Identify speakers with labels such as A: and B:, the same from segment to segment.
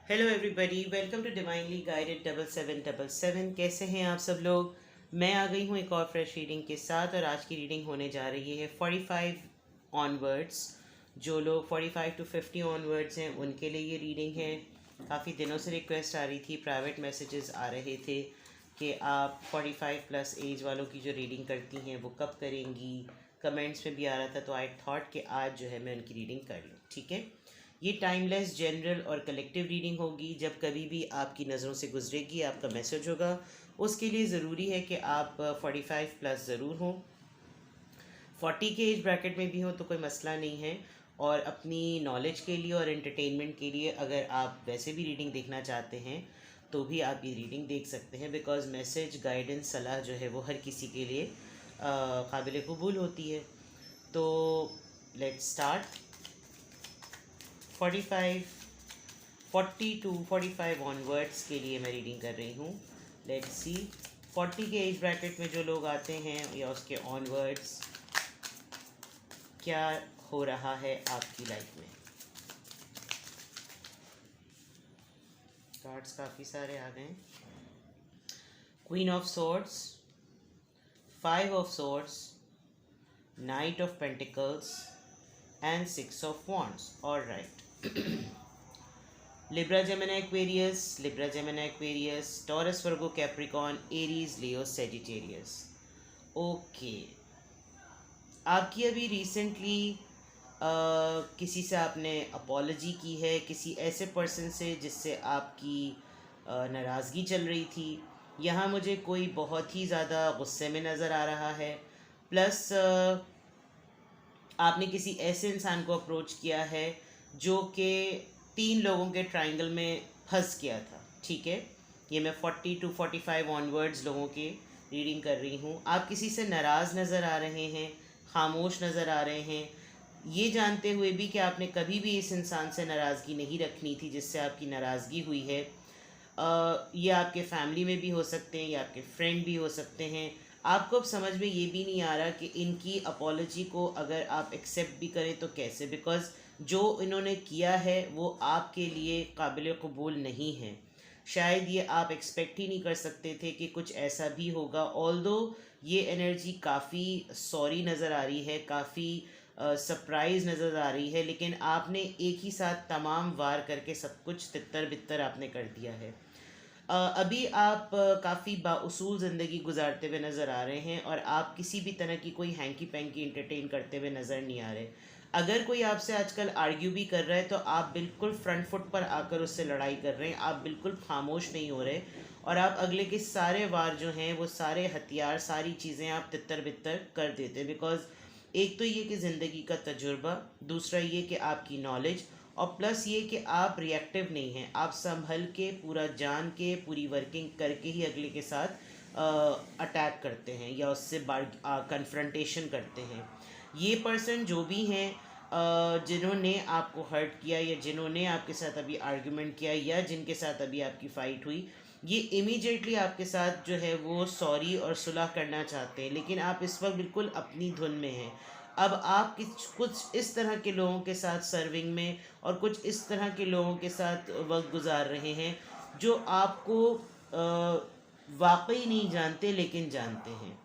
A: Hello everybody, welcome to divinely guided 7777। कैसे हैं आप सब लोग। मैं आ गई हूँ एक और फ्रेश रीडिंग के साथ और आज की रीडिंग होने जा रही है 45 ऑनवर्ड्स। जो लोग 45 टू 50 ऑनवर्ड्स हैं उनके लिए ये रीडिंग है। काफ़ी दिनों से रिक्वेस्ट आ रही थी, प्राइवेट मैसेजेस आ रहे थे कि आप 45 प्लस एज वालों की जो रीडिंग करती हैं वो कब करेंगी। कमेंट्स में भी आ रहा था, तो आई थॉट कि आज जो है मैं उनकी रीडिंग कर लूँ। ठीक है, ये टाइमलेस जनरल और कलेक्टिव रीडिंग होगी। जब कभी भी आपकी नज़रों से गुजरेगी आपका मैसेज होगा। उसके लिए ज़रूरी है कि आप 45 प्लस ज़रूर हों। 40 के एज ब्रैकेट में भी हो तो कोई मसला नहीं है। और अपनी नॉलेज के लिए और एंटरटेनमेंट के लिए अगर आप वैसे भी रीडिंग देखना चाहते हैं तो भी आप ये रीडिंग देख सकते हैं, बिकॉज़ मैसेज गाइडेंस सलाह जो है वो हर किसी के लिए काबिल कबूल होती है। तो लेट्स स्टार्ट। 45 40 टू 45 ऑनवर्ड्स के लिए मैं रीडिंग कर रही हूँ। लेट्स सी 40 के एज ब्रैकेट में जो लोग आते हैं या उसके ऑनवर्ड्स क्या हो रहा है आपकी लाइफ में। कार्ड्स काफ़ी सारे आ गए। Queen of swords, 5 of swords, night of pentacles and 6 of wands. Alright, Libra, Gemini, Aquarius, Libra, Gemini, Aquarius, Taurus, Virgo, Capricorn, Aries, Leo, Sagittarius। Okay, आपकी अभी रिसेंटली किसी से आपने अपोलॉजी की है, किसी ऐसे पर्सन से जिससे आपकी नाराज़गी चल रही थी। यहाँ मुझे कोई बहुत ही ज़्यादा गुस्से में नज़र आ रहा है। प्लस आपने किसी ऐसे इंसान को अप्रोच किया है जो कि 3 लोगों के ट्रायंगल में फंस गया था। ठीक है, ये मैं 40 टू 45 ऑनवर्ड्स लोगों की रीडिंग कर रही हूँ। आप किसी से नाराज़ नज़र आ रहे हैं, खामोश नज़र आ रहे हैं, ये जानते हुए भी कि आपने कभी भी इस इंसान से नाराज़गी नहीं रखनी थी जिससे आपकी नाराज़गी हुई है। ये आपके फैमिली में भी हो सकते हैं या आपके फ्रेंड भी हो सकते हैं। आपको अब समझ में ये भी नहीं आ रहा कि इनकी अपॉलॉजी को अगर आप एक्सेप्ट भी करें तो कैसे, बिकॉज़ जो इन्होंने किया है वो आपके लिए काबिल कबूल नहीं है। शायद ये आप एक्सपेक्ट ही नहीं कर सकते थे कि कुछ ऐसा भी होगा। ऑल्दो ये एनर्जी काफ़ी सॉरी नज़र आ रही है, काफ़ी सरप्राइज नज़र आ रही है, लेकिन आपने एक ही साथ तमाम वार करके सब कुछ तितर बितर आपने कर दिया है। अभी आप काफ़ी बाउसूल ज़िंदगी गुजारते हुए नज़र आ रहे हैं और आप किसी भी तरह की कोई हैंकी पैंकी इंटरटेन करते हुए नज़र नहीं आ रहे। अगर कोई आपसे आजकल आर्ग्यू भी कर रहा है तो आप बिल्कुल फ्रंट फुट पर आकर उससे लड़ाई कर रहे हैं, आप बिल्कुल खामोश नहीं हो रहे। और आप अगले के सारे वार जो हैं वो सारे हथियार सारी चीज़ें आप तितर बितर कर देते हैं। बिकॉज़ एक तो ये कि ज़िंदगी का तजुर्बा, दूसरा ये कि आपकी नॉलेज, और प्लस ये कि आप रिएक्टिव नहीं हैं। आप संभल के पूरा जान के पूरी वर्किंग करके ही अगले के साथ अटैक करते हैं या उससे कन्फ्रंटेशन करते हैं। ये पर्सन जो भी हैं जिन्होंने आपको हर्ट किया या जिन्होंने आपके साथ अभी आर्गुमेंट किया या जिनके साथ अभी आपकी फ़ाइट हुई, ये इमीडिएटली आपके साथ जो है वो सॉरी और सुलह करना चाहते हैं, लेकिन आप इस वक्त बिल्कुल अपनी धुन में हैं। अब आप कुछ इस तरह के लोगों के साथ सर्विंग में और कुछ इस तरह के लोगों के साथ वक्त गुजार रहे हैं जो आपको वाकई नहीं जानते लेकिन जानते हैं।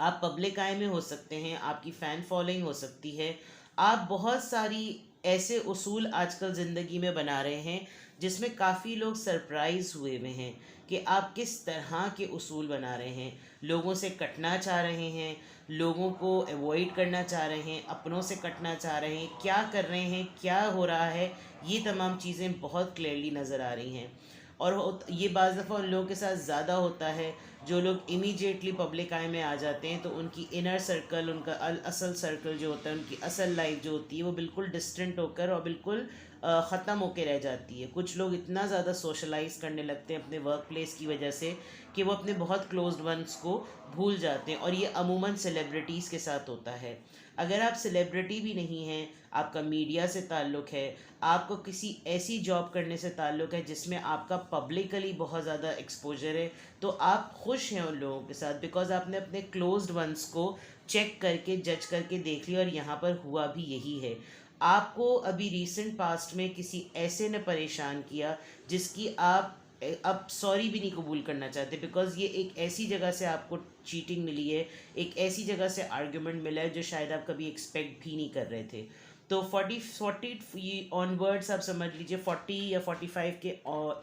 A: आप पब्लिक आई में हो सकते हैं, आपकी फ़ैन फॉलोइंग हो सकती है, आप बहुत सारी ऐसे उसूल आजकल ज़िंदगी में बना रहे हैं जिसमें काफ़ी लोग सरप्राइज हुए हुए हैं कि आप किस तरह के उसूल बना रहे हैं। लोगों से कटना चाह रहे हैं, लोगों को अवॉइड करना चाह रहे हैं, अपनों से कटना चाह रहे हैं, क्या कर रहे हैं, क्या हो रहा है, ये तमाम चीज़ें बहुत क्लियरली नज़र आ रही हैं। और ये बाज़ दफ़ा उन लोगों के साथ ज़्यादा होता है जो लोग इमीडिएटली पब्लिक आई में आ जाते हैं, तो उनकी इनर सर्कल, उनका असल सर्कल जो होता है, उनकी असल लाइफ जो होती है वो बिल्कुल डिस्टेंट होकर और बिल्कुल ख़त्म होकर रह जाती है। कुछ लोग इतना ज़्यादा सोशलाइज करने लगते हैं अपने वर्क प्लेस की वजह से कि वो अपने बहुत क्लोज्ड वंस को भूल जाते हैं, और ये अमूमन सेलिब्रिटीज़ के साथ होता है। अगर आप सेलिब्रिटी भी नहीं हैं, आपका मीडिया से ताल्लुक़ है, आपको किसी ऐसी जॉब करने से ताल्लुक़ है जिसमें आपका पब्लिकली बहुत ज़्यादा एक्सपोजर है, तो आप खुश हैं उन लोगों के साथ, बिकॉज़ आपने अपने क्लोज्ड वंस को चेक करके जज करके देख लिया और यहाँ पर हुआ भी यही है। आपको अभी रिसेंट पास्ट में किसी ऐसे ने परेशान किया जिसकी आप अब सॉरी भी नहीं कबूल करना चाहते, बिकॉज ये एक ऐसी जगह से आपको चीटिंग मिली है, एक ऐसी जगह से आर्ग्यूमेंट मिला है जो शायद आप कभी एक्सपेक्ट भी नहीं कर रहे थे। तो 40 ऑनवर्ड्स आप समझ लीजिए, 40 या 45 के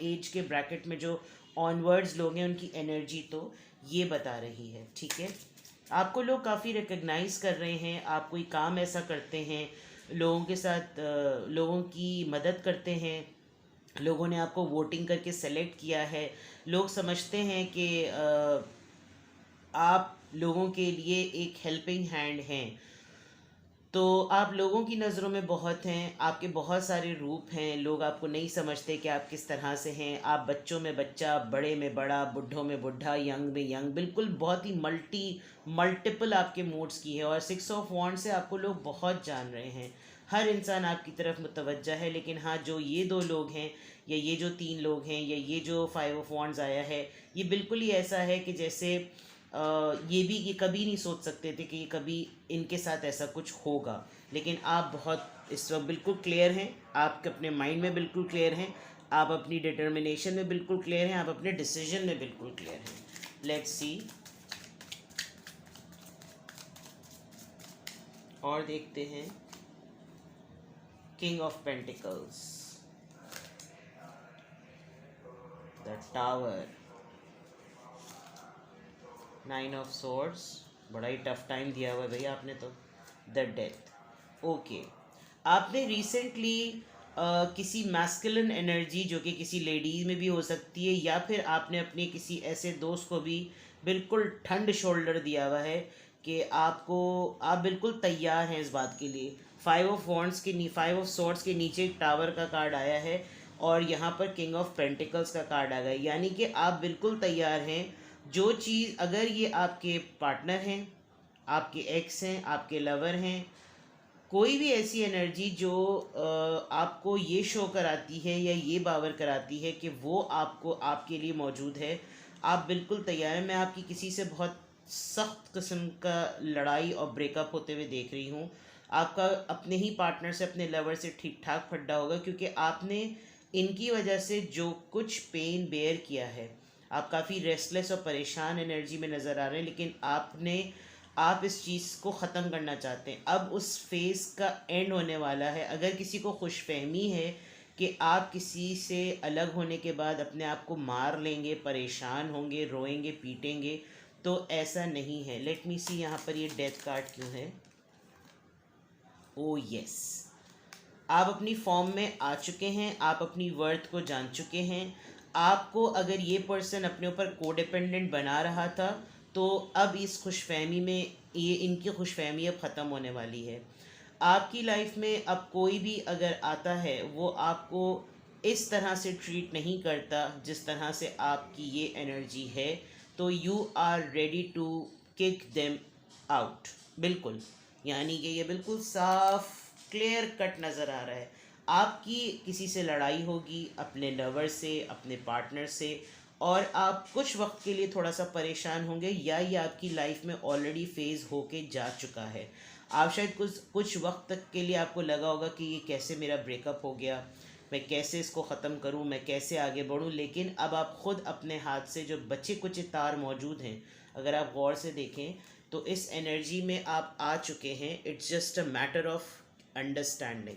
A: एज के ब्रैकेट में जो ऑनवर्ड्स लोग हैं उनकी एनर्जी तो ये बता रही है, ठीक है। आपको लोग काफ़ी रिकग्नाइज कर रहे हैं, आप कोई काम ऐसा करते हैं, लोगों के साथ लोगों की मदद करते हैं, लोगों ने आपको वोटिंग करके सेलेक्ट किया है, लोग समझते हैं कि आप लोगों के लिए एक हेल्पिंग हैंड हैं। तो आप लोगों की नज़रों में बहुत हैं, आपके बहुत सारे रूप हैं, लोग आपको नहीं समझते कि आप किस तरह से हैं। आप बच्चों में बच्चा, बड़े में बड़ा, बुढ़ों में बुढ़ा, यंग में यंग, बिल्कुल बहुत ही मल्टीपल आपके मूड्स की है। और 6 ऑफ वॉन्ड से आपको लोग बहुत जान रहे हैं, हर इंसान आपकी तरफ मुतवज्जा है। लेकिन हाँ, जो ये 2 लोग हैं या ये जो 3 लोग हैं या ये जो 5 ऑफ वॉन्ड्स आया है, ये बिल्कुल ही ऐसा है कि जैसे ये कभी नहीं सोच सकते थे कि ये कभी इनके साथ ऐसा कुछ होगा। लेकिन आप बहुत इस वक्त बिल्कुल क्लियर हैं, आप अपने माइंड में बिल्कुल क्लियर हैं, आप अपनी डिटर्मिनेशन में बिल्कुल क्लियर हैं, आप अपने डिसीजन में बिल्कुल क्लियर हैं। लेट्स सी और देखते हैं। King of pentacles, the tower, 9 of swords, बड़ा ही टफ टाइम दिया हुआ है भैया आपने तो, द डेथ। ओके, आपने रिसेंटली किसी मैस्कुलिन एनर्जी जो कि किसी लेडीज में भी हो सकती है, या फिर आपने अपने किसी ऐसे दोस्त को भी बिल्कुल ठंड शोल्डर दिया हुआ है कि आप बिल्कुल तैयार हैं इस बात के लिए। 5 ऑफ सोर्ड्स के नीचे टावर का कार्ड आया है और यहाँ पर किंग ऑफ पेंटिकल्स का कार्ड आ गया, यानी कि आप बिल्कुल तैयार हैं। जो चीज़, अगर ये आपके पार्टनर हैं, आपके एक्स हैं, आपके लवर हैं, कोई भी ऐसी एनर्जी जो आपको ये शो कराती है या ये बावर कराती है कि वो आपको आपके लिए मौजूद है, आप बिल्कुल तैयार हैं। मैं आपकी किसी से बहुत सख्त किस्म का लड़ाई और ब्रेकअप होते हुए देख रही हूँ। आपका अपने ही पार्टनर से, अपने लवर से ठीक ठाक फड्डा होगा, क्योंकि आपने इनकी वजह से जो कुछ पेन बेयर किया है, आप काफ़ी रेस्टलेस और परेशान एनर्जी में नज़र आ रहे हैं। लेकिन आप इस चीज़ को ख़त्म करना चाहते हैं। अब उस फेज़ का एंड होने वाला है। अगर किसी को खुशफहमी है कि आप किसी से अलग होने के बाद अपने आप को मार लेंगे, परेशान होंगे, रोएंगे, पीटेंगे, तो ऐसा नहीं है। लेट मी सी यहाँ पर ये डेथ कार्ड क्यों है। ओ यस, आप अपनी फॉर्म में आ चुके हैं, आप अपनी वर्थ को जान चुके हैं। आपको अगर ये पर्सन अपने ऊपर कोडिपेंडेंट बना रहा था, तो अब इस खुशफहमी में ये इनकी खुशफहमी अब ख़त्म होने वाली है। आपकी लाइफ में अब कोई भी अगर आता है, वो आपको इस तरह से ट्रीट नहीं करता जिस तरह से आपकी ये एनर्जी है, तो you are ready to kick them out. बिल्कुल, यानी कि ये बिल्कुल साफ क्लियर कट नज़र आ रहा है। आपकी किसी से लड़ाई होगी, अपने लवर से, अपने पार्टनर से, और आप कुछ वक्त के लिए थोड़ा सा परेशान होंगे, या ये आपकी लाइफ में ऑलरेडी फेज़ होके जा चुका है। आप शायद कुछ वक्त तक के लिए आपको लगा होगा कि ये कैसे मेरा ब्रेकअप हो गया, मैं कैसे इसको ख़त्म करूं, मैं कैसे आगे बढ़ूं। लेकिन अब आप ख़ुद अपने हाथ से जो बचे कुछ तार मौजूद हैं, अगर आप गौर से देखें तो इस एनर्जी में आप आ चुके हैं। It's just a matter of understanding.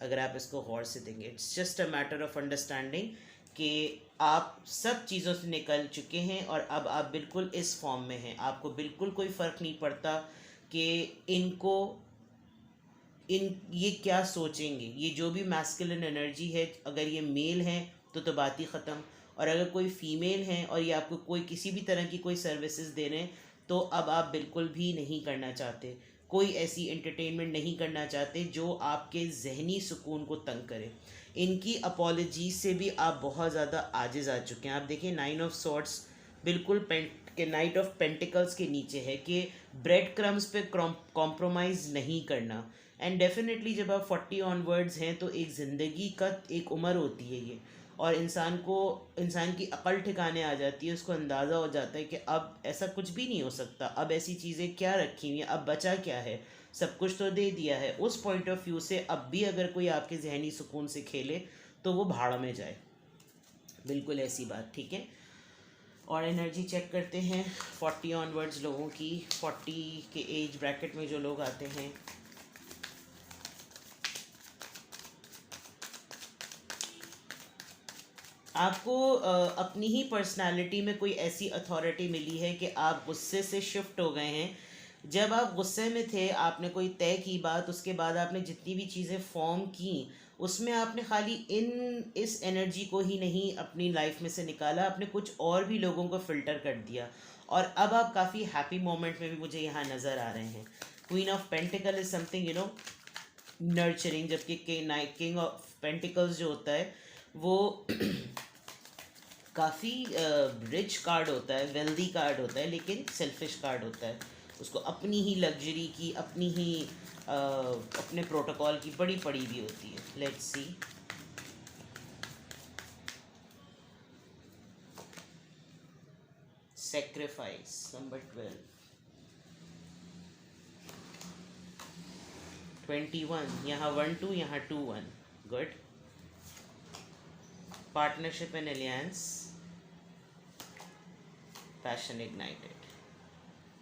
A: अगर आप इसको गौर से देंगे, it's just a matter of understanding कि आप सब चीज़ों से निकल चुके हैं और अब आप बिल्कुल इस फॉर्म में हैं। आपको बिल्कुल कोई फ़र्क नहीं पड़ता कि ये क्या सोचेंगे। ये जो भी मैस्कुलिन एनर्जी है, अगर ये मेल हैं तो बात ही ख़त्म, और अगर कोई फ़ीमेल हैं और ये आपको कोई किसी भी तरह की कोई सर्विसेज दे रहे हैं, तो अब आप बिल्कुल भी नहीं करना चाहते, कोई ऐसी एंटरटेनमेंट नहीं करना चाहते जो आपके जहनी सुकून को तंग करे। इनकी अपॉलॉजी से भी आप बहुत ज़्यादा आजिज़ आ चुके हैं। आप देखिए 9 ऑफ सॉर्ड्स बिल्कुल के नाइट ऑफ पेंटिकल्स के नीचे है कि ब्रेड क्रम्स पे कॉम्प्रोमाइज़ नहीं करना। एंड डेफिनेटली जब आप 40 ऑनवर्ड्स हैं तो एक ज़िंदगी का एक उम्र होती है ये, और इंसान की अकल ठिकाने आ जाती है, उसको अंदाज़ा हो जाता है कि अब ऐसा कुछ भी नहीं हो सकता, अब ऐसी चीज़ें क्या रखी हुई हैं, अब बचा क्या है, सब कुछ तो दे दिया है। उस पॉइंट ऑफ व्यू से अब भी अगर कोई आपके जहनी सुकून से खेले तो वो भाड़ में जाए, बिल्कुल ऐसी बात, ठीक है। और एनर्जी चेक करते हैं 40 ऑनवर्ड्स लोगों की, 40 के एज ब्रैकेट में जो लोग आते हैं। आपको अपनी ही पर्सनालिटी में कोई ऐसी अथॉरिटी मिली है कि आप गुस्से से शिफ्ट हो गए हैं। जब आप गुस्से में थे, आपने कोई तय की बात, उसके बाद आपने जितनी भी चीज़ें फॉर्म की उसमें आपने खाली इस एनर्जी को ही नहीं अपनी लाइफ में से निकाला, आपने कुछ और भी लोगों को फ़िल्टर कर दिया और अब आप काफ़ी हैप्पी मोमेंट में भी मुझे यहाँ नज़र आ रहे हैं। Queen of pentacle is something nurturing, जबकि किंग ऑफ पेंटिकल्स जो होता है वो काफ़ी रिच कार्ड होता है, वेल्दी कार्ड होता है, लेकिन सेल्फिश कार्ड होता है। उसको अपनी ही लग्जरी की, अपनी ही अपने प्रोटोकॉल की बड़ी पड़ी भी होती है। Let's see. सेक्रीफाइस नंबर 12, 21, यहाँ 1 2, यहाँ 2 1, good. Partnership and alliances, passion ignited,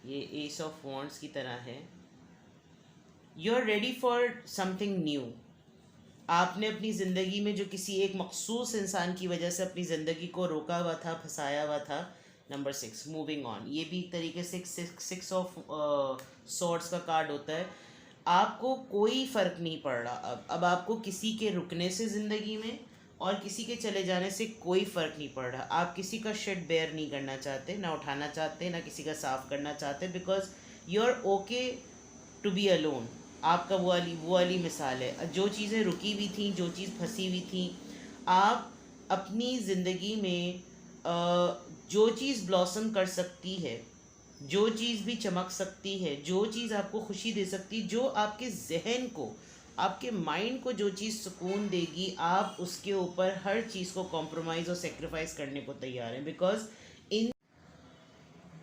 A: ये एस ऑफ वॉन्ड्स की तरह है। You are ready for something new. आपने अपनी ज़िंदगी में जो किसी एक मखसूस इंसान की वजह से अपनी ज़िंदगी को रोका हुआ था, फंसाया हुआ था। नंबर 6, मूविंग ऑन, ये भी एक तरीके से 6 ऑफ सॉर्ड्स का कार्ड होता है। आपको कोई फ़र्क नहीं पड़ रहा अब आपको किसी के रुकने से ज़िंदगी में और किसी के चले जाने से कोई फ़र्क नहीं पड़ रहा। आप किसी का शिट बेयर नहीं करना चाहते, ना उठाना चाहते, ना किसी का साफ करना चाहते, because you are okay to be alone. आपका वो वाली मिसाल है, जो चीज़ें रुकी हुई थी, जो चीज़ फंसी हुई थी, आप अपनी ज़िंदगी में जो चीज़ ब्लॉसम कर सकती है, जो चीज़ भी चमक सकती है, जो चीज़ आपको खुशी दे सकती, जो आपके जहन को, आपके माइंड को जो चीज़ सुकून देगी, आप उसके ऊपर हर चीज़ को कॉम्प्रोमाइज़ और सेक्रीफाइस करने को तैयार हैं। बिकॉज इन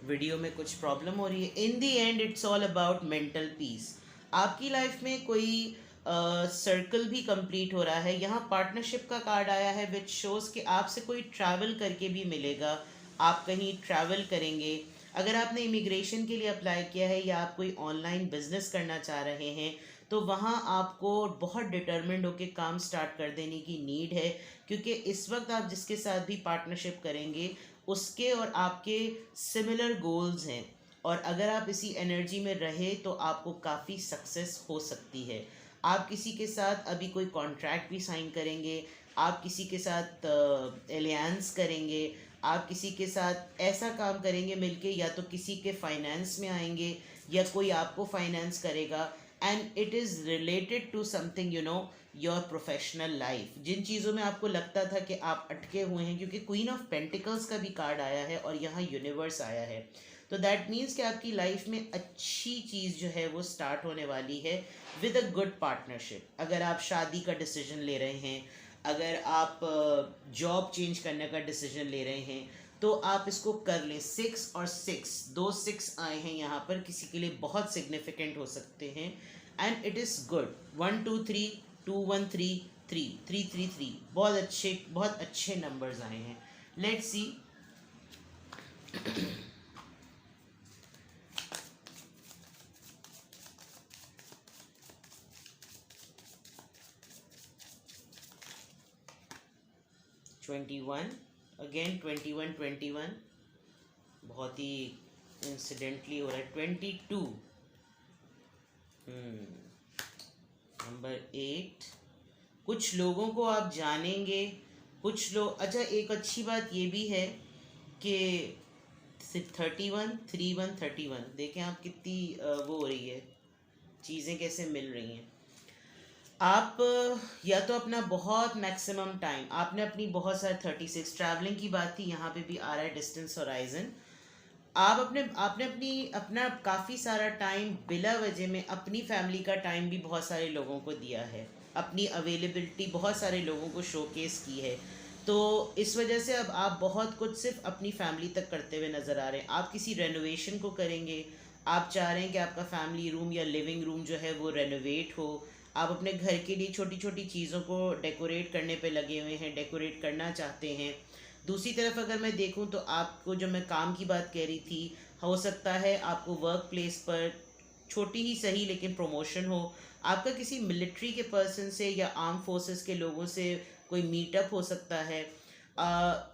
A: वीडियो में कुछ प्रॉब्लम हो रही है। In the end it's all about mental peace. आपकी लाइफ में कोई सर्कल भी कंप्लीट हो रहा है। यहाँ पार्टनरशिप का कार्ड आया है विच शोज़ कि आपसे कोई ट्रैवल करके भी मिलेगा, आप कहीं ट्रैवल करेंगे। अगर आपने इमिग्रेशन के लिए अप्लाई किया है या आप कोई ऑनलाइन बिजनेस करना चाह रहे हैं तो वहाँ आपको बहुत डिटर्मिन्ड होकर काम स्टार्ट कर देने की नीड है, क्योंकि इस वक्त आप जिसके साथ भी पार्टनरशिप करेंगे उसके और आपके सिमिलर गोल्स हैं, और अगर आप इसी एनर्जी में रहे तो आपको काफ़ी सक्सेस हो सकती है। आप किसी के साथ अभी कोई कॉन्ट्रैक्ट भी साइन करेंगे, आप किसी के साथ एलियंस करेंगे, आप किसी के साथ ऐसा काम करेंगे मिलके, या तो किसी के फाइनेंस में आएंगे या कोई आपको फाइनेंस करेगा, and it is related to something your professional life. जिन चीज़ों में आपको लगता था कि आप अटके हुए हैं, क्योंकि क्वीन ऑफ पेंटिकल्स का भी कार्ड आया है और यहाँ यूनिवर्स आया है, तो दैट मीन्स कि आपकी लाइफ में अच्छी चीज़ जो है वो स्टार्ट होने वाली है विद अ गुड पार्टनरशिप। अगर आप शादी का डिसीजन ले रहे हैं, अगर आप जॉब चेंज करने का डिसीजन ले रहे हैं, तो आप इसको कर लें। 6 और 6, 2 6 आए हैं यहाँ पर, किसी के लिए बहुत सिग्निफिकेंट हो सकते हैं, एंड इट इज़ गुड। 1 2 3 2 1 3 3 3 3 3 बहुत अच्छे नंबर्स आए हैं। Let's see. 21 अगेन, 21 21 बहुत ही इंसिडेंटली हो रहा है। 22 नंबर 8, कुछ लोगों को आप जानेंगे, कुछ लोग। अच्छा, एक अच्छी बात ये भी है कि 31 31 31 देखें आप कितनी वो हो रही है, चीज़ें कैसे मिल रही हैं। आप या तो अपना बहुत मैक्सिमम टाइम, आपने अपनी बहुत सारे 36 ट्रैवलिंग की बात थी, यहाँ पे भी आ रहा है डिस्टेंस होराइजन। आपने अपना काफ़ी सारा टाइम बिला वजह में अपनी फैमिली का टाइम भी बहुत सारे लोगों को दिया है, अपनी अवेलेबिलिटी बहुत सारे लोगों को शोकेस की है। तो इस वजह से अब आप बहुत कुछ सिर्फ अपनी फैमिली तक करते हुए नज़र आ रहे हैं। आप किसी रेनोवेशन को करेंगे, आप चाह रहे हैं कि आपका फैमिली रूम या लिविंग रूम जो है वो रेनोवेट हो, आप अपने घर के लिए छोटी छोटी चीज़ों को डेकोरेट करने पे लगे हुए हैं, डेकोरेट करना चाहते हैं। दूसरी तरफ अगर मैं देखूं तो आपको, जो मैं काम की बात कह रही थी, हो सकता है आपको वर्क प्लेस पर छोटी ही सही लेकिन प्रमोशन हो, आपका किसी मिलिट्री के पर्सन से या आर्म फोर्सेस के लोगों से कोई मीटअप हो सकता है।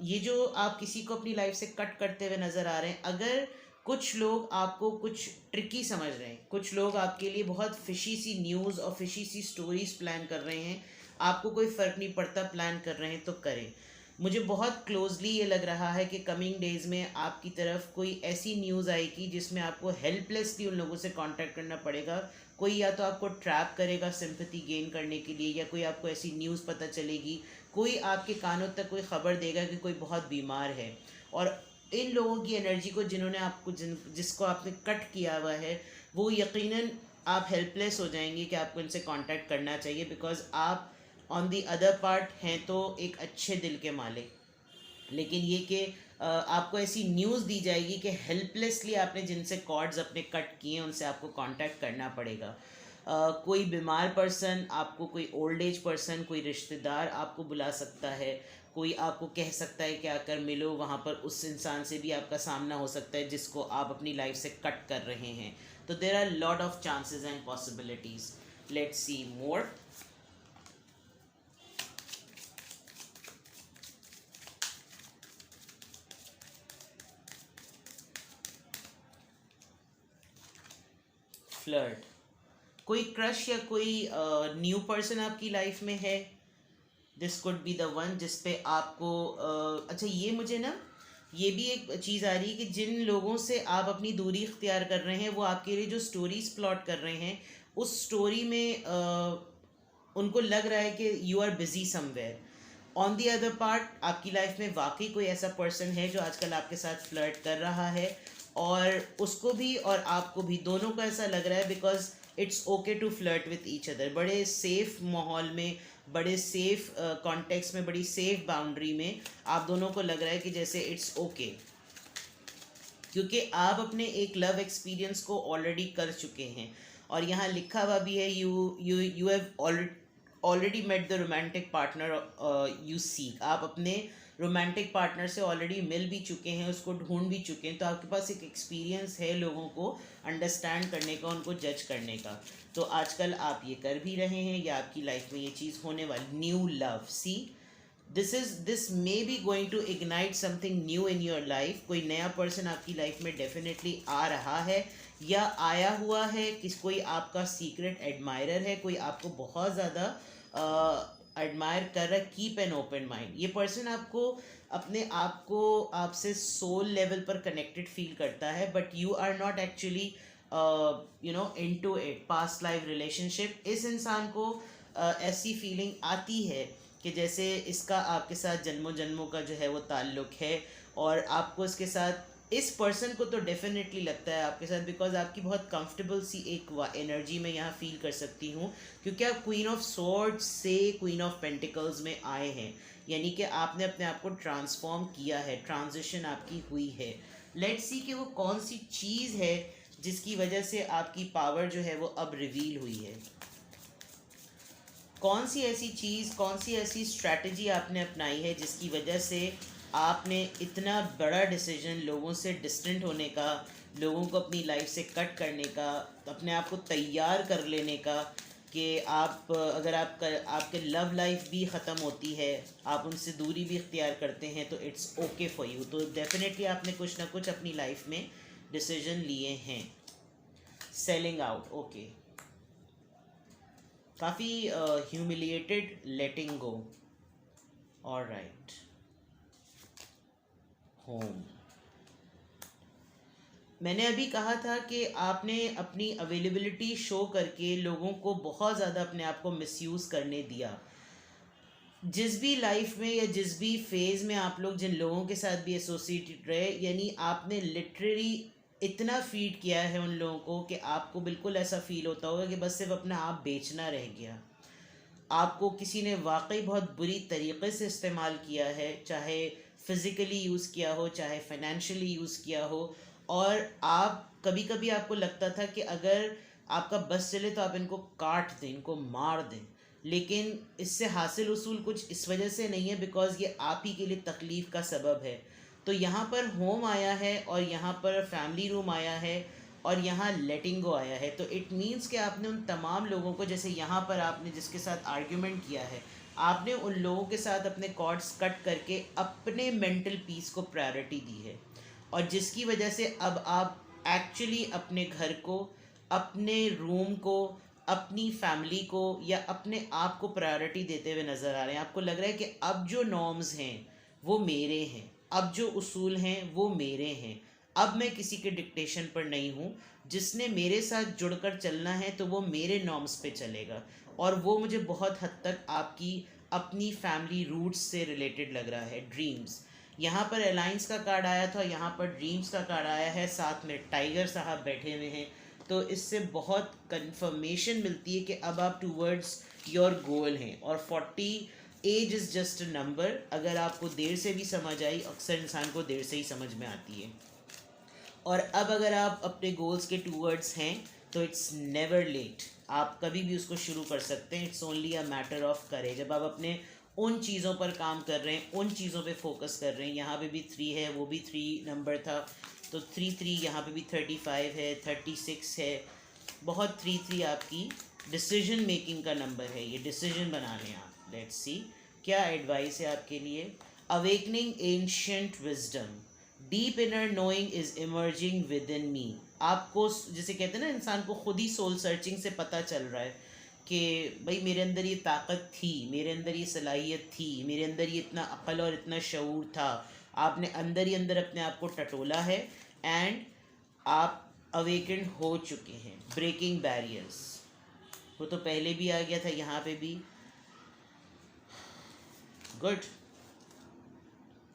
A: ये जो आप किसी को अपनी लाइफ से कट करते हुए नज़र आ रहे हैं, अगर कुछ लोग आपको कुछ ट्रिकी समझ रहे हैं, कुछ लोग आपके लिए बहुत फिशी सी न्यूज़ और फिशी सी स्टोरीज प्लान कर रहे हैं, आपको कोई फ़र्क नहीं पड़ता प्लान कर रहे हैं तो करें। मुझे बहुत क्लोजली ये लग रहा है कि कमिंग डेज़ में आपकी तरफ कोई ऐसी न्यूज़ आएगी जिसमें आपको हेल्पलेसली उन लोगों से कांटेक्ट करना पड़ेगा। कोई या तो आपको ट्रैप करेगा सिंपैथी गेन करने के लिए, या कोई आपको ऐसी न्यूज़ पता चलेगी, कोई आपके कानों तक कोई ख़बर देगा कि कोई बहुत बीमार है। और इन लोगों की एनर्जी को, जिन्होंने आपको जिसको आपने कट किया हुआ है, वो यकीनन आप हेल्पलेस हो जाएंगे कि आपको इनसे कांटेक्ट करना चाहिए, बिकॉज आप ऑन दी अदर पार्ट हैं तो एक अच्छे दिल के मालिक, लेकिन ये कि आपको ऐसी न्यूज़ दी जाएगी कि हेल्पलेसली आपने जिनसे कॉर्ड्स अपने कट किए उनसे आपको कांटेक्ट करना पड़ेगा। कोई बीमार पर्सन आपको, कोई ओल्ड एज पर्सन, कोई रिश्तेदार आपको बुला सकता है, कोई आपको कह सकता है कि आकर मिलो, वहाँ पर उस इंसान से भी आपका सामना हो सकता है जिसको आप अपनी लाइफ से कट कर रहे हैं। तो there are lot of chances and possibilities. Let's see more. Flirt, कोई क्रश या कोई न्यू पर्सन आपकी लाइफ में है, this could be the one जिस पे आपको अच्छा, ये मुझे ना ये भी एक चीज़ आ रही है कि जिन लोगों से आप अपनी दूरी इख्तियार कर रहे हैं, वो आपके लिए जो स्टोरीज प्लॉट कर रहे हैं, उस स्टोरी में उनको लग रहा है कि you are busy somewhere. On the other part आपकी लाइफ में वाकई कोई ऐसा पर्सन है जो आजकल आपके साथ फ्लर्ट कर रहा है, और उसको भी और आपको भी, दोनों को ऐसा लग रहा है, because it's okay to flirt with each other. बड़े सेफ माहौल में, बड़े सेफ कॉन्टेक्स्ट में, बड़ी सेफ बाउंड्री में आप दोनों को लग रहा है कि जैसे इट्स ओके, क्योंकि आप अपने एक लव एक्सपीरियंस को ऑलरेडी कर चुके हैं। और यहाँ लिखा हुआ भी है, you have already met the romantic partner you seek. आप अपने रोमांटिक पार्टनर से ऑलरेडी मिल भी चुके हैं, उसको ढूंढ भी चुके हैं, तो आपके पास एक एक्सपीरियंस है लोगों को अंडरस्टैंड करने का, उनको जज करने का। तो आजकल आप ये कर भी रहे हैं, या आपकी लाइफ में ये चीज़ होने वाली। New love, see this may be going to ignite something new in your life. कोई नया पर्सन आपकी लाइफ में डेफिनेटली आ रहा है या आया हुआ है, कोई आपका सीक्रेट एडमायरर है, कोई आपको बहुत ज़्यादा एडमायर कर रहा है। Keep an open mind. ये पर्सन आपको, अपने आप को आपसे सोल लेवल पर कनेक्टेड फील करता है, but you are not actually into it, past life relationship. इस इंसान को ऐसी फीलिंग आती है कि जैसे इसका आपके साथ जन्मों जन्मों का जो है वो ताल्लुक़ है, और आपको इसके साथ, इस पर्सन को तो डेफिनेटली लगता है आपके साथ, बिकॉज आपकी बहुत कंफर्टेबल सी एक एनर्जी में यहाँ फील कर सकती हूँ, क्योंकि आप क्वीन ऑफ स्वॉर्ड्स से क्वीन ऑफ पेंटिकल्स में आए हैं, यानी कि आपने अपने आप को ट्रांसफॉर्म किया है, ट्रांजिशन आपकी हुई है। लेट्स सी कि वो कौन सी चीज़ है जिसकी वजह से आपकी पावर जो है वो अब रिवील हुई है। कौन सी ऐसी चीज़, कौन सी ऐसी स्ट्रैटेजी आपने अपनाई है जिसकी वजह से आपने इतना बड़ा डिसीजन, लोगों से डिस्टेंट होने का, लोगों को अपनी लाइफ से कट करने का, अपने आप को तैयार कर लेने का, कि आप, अगर आपके लव लाइफ भी ख़त्म होती है, आप उनसे दूरी भी इख्तियार करते हैं, तो इट्स ओके फॉर यू। तो डेफिनेटली आपने कुछ ना कुछ अपनी लाइफ में डिसीजन लिए हैं। सेलिंग आउट, ओके, काफ़ी ह्यूमिलिएटेड, लेटिंग गो, ऑलराइट, होम। मैंने अभी कहा था कि आपने अपनी अवेलेबिलिटी शो करके लोगों को बहुत ज़्यादा अपने आप को मिसयूज़ करने दिया। जिस भी लाइफ में या जिस भी फेज़ में आप लोग जिन लोगों के साथ भी एसोसिएटेड रहे, यानी आपने लिटरली इतना फीड किया है उन लोगों को कि आपको बिल्कुल ऐसा फील होता होगा कि बस सिर्फ अपना आप बेचना रह गया। आपको किसी ने वाकई बहुत बुरी तरीके से इस्तेमाल किया है, चाहे फ़िज़िकली यूज़ किया हो, चाहे फाइनेंशियली यूज़ किया हो। और आप कभी कभी आपको लगता था कि अगर आपका बस चले तो आप इनको काट दें, इनको मार दें, लेकिन इससे हासिल उसूल कुछ इस वजह से नहीं है बिकॉज ये आप ही के लिए तकलीफ़ का सबब है। तो यहाँ पर होम आया है और यहाँ पर फैमिली रूम आया है और यहाँ लेटिंग गो आया है। तो इट मीन्स कि आपने उन तमाम लोगों को, जैसे यहाँ पर आपने जिसके साथ आर्ग्यूमेंट किया है, आपने उन लोगों के साथ अपने कॉर्ड्स कट करके अपने मेंटल पीस को प्रायोरिटी दी है, और जिसकी वजह से अब आप एक्चुअली अपने घर को, अपने रूम को, अपनी फैमिली को या अपने आप को प्रायोरिटी देते हुए नज़र आ रहे हैं। आपको लग रहा है कि अब जो नॉर्म्स हैं वो मेरे हैं, अब जो उसूल हैं वो मेरे हैं, अब मैं किसी के डिक्टेशन पर नहीं हूँ। जिसने मेरे साथ जुड़कर चलना है तो वो मेरे नॉर्म्स पे चलेगा, और वो मुझे बहुत हद तक आपकी अपनी फैमिली रूट्स से रिलेटेड लग रहा है। ड्रीम्स, यहाँ पर अलायंस का कार्ड आया था, यहाँ पर ड्रीम्स का कार्ड आया है, साथ में टाइगर साहब बैठे हुए हैं। तो इससे बहुत कंफर्मेशन मिलती है कि अब आप टूवर्ड्स योर गोल हैं। और 40 age is just a number. अगर आपको देर से भी समझ आई, अक्सर इंसान को देर से ही समझ में आती है। और अब अगर आप अपने गोल्स के टूवर्ड्स हैं तो इट्स नेवर लेट, आप कभी भी उसको शुरू कर सकते हैं। It's only a matter of courage. जब आप अपने उन चीज़ों पर काम कर रहे हैं, उन चीज़ों पे फोकस कर रहे हैं, यहाँ पे भी 3 है, वो भी 3 नंबर था, तो 3 यहाँ पे भी 35 है, 36 है, बहुत 3 आपकी डिसीजन मेकिंग का नंबर है, ये डिसीजन बना लें आप। लेट्स सी क्या एडवाइस है आपके लिए। Awakening ancient wisdom, deep inner knowing is emerging within me. आपको जैसे कहते हैं ना, इंसान को खुद ही सोल सर्चिंग से पता चल रहा है कि भाई मेरे अंदर ये ताकत थी, मेरे अंदर ये सलाहियत थी, मेरे अंदर ये इतना अक्ल और इतना शऊर था। आपने अंदर ही अंदर अपने आप को टटोला है एंड आप अवेकेंड हो चुके हैं। ब्रेकिंग बैरियर्स, वो तो पहले भी आ गया था, यहाँ पे भी good.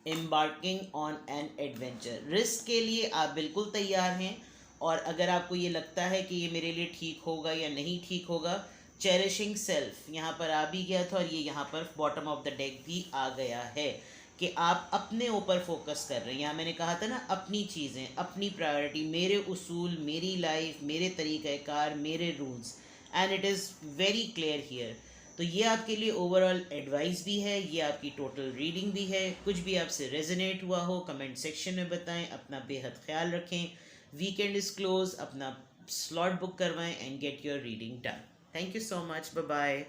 A: Embarking on an adventure, risk के लिए आप बिल्कुल तैयार हैं। और अगर आपको ये लगता है कि ये मेरे लिए ठीक होगा या नहीं ठीक होगा, चेरिशिंग सेल्फ यहाँ पर आ भी गया था, और ये यहाँ पर बॉटम ऑफ द डेक भी आ गया है कि आप अपने ऊपर फोकस कर रहे हैं। यहाँ मैंने कहा था ना, अपनी चीज़ें, अपनी प्रायोरिटी, मेरे उसूल, मेरी लाइफ, मेरे तरीक़ाकार, मेरे rules, and it is very clear here. तो ये आपके लिए ओवरऑल एडवाइस भी है, ये आपकी टोटल रीडिंग भी है। कुछ भी आपसे रेजोनेट हुआ हो कमेंट सेक्शन में बताएं। अपना बेहद ख्याल रखें। वीकेंड इज़ क्लोज, अपना स्लॉट बुक करवाएं and get your reading done. Thank you so much, bye bye.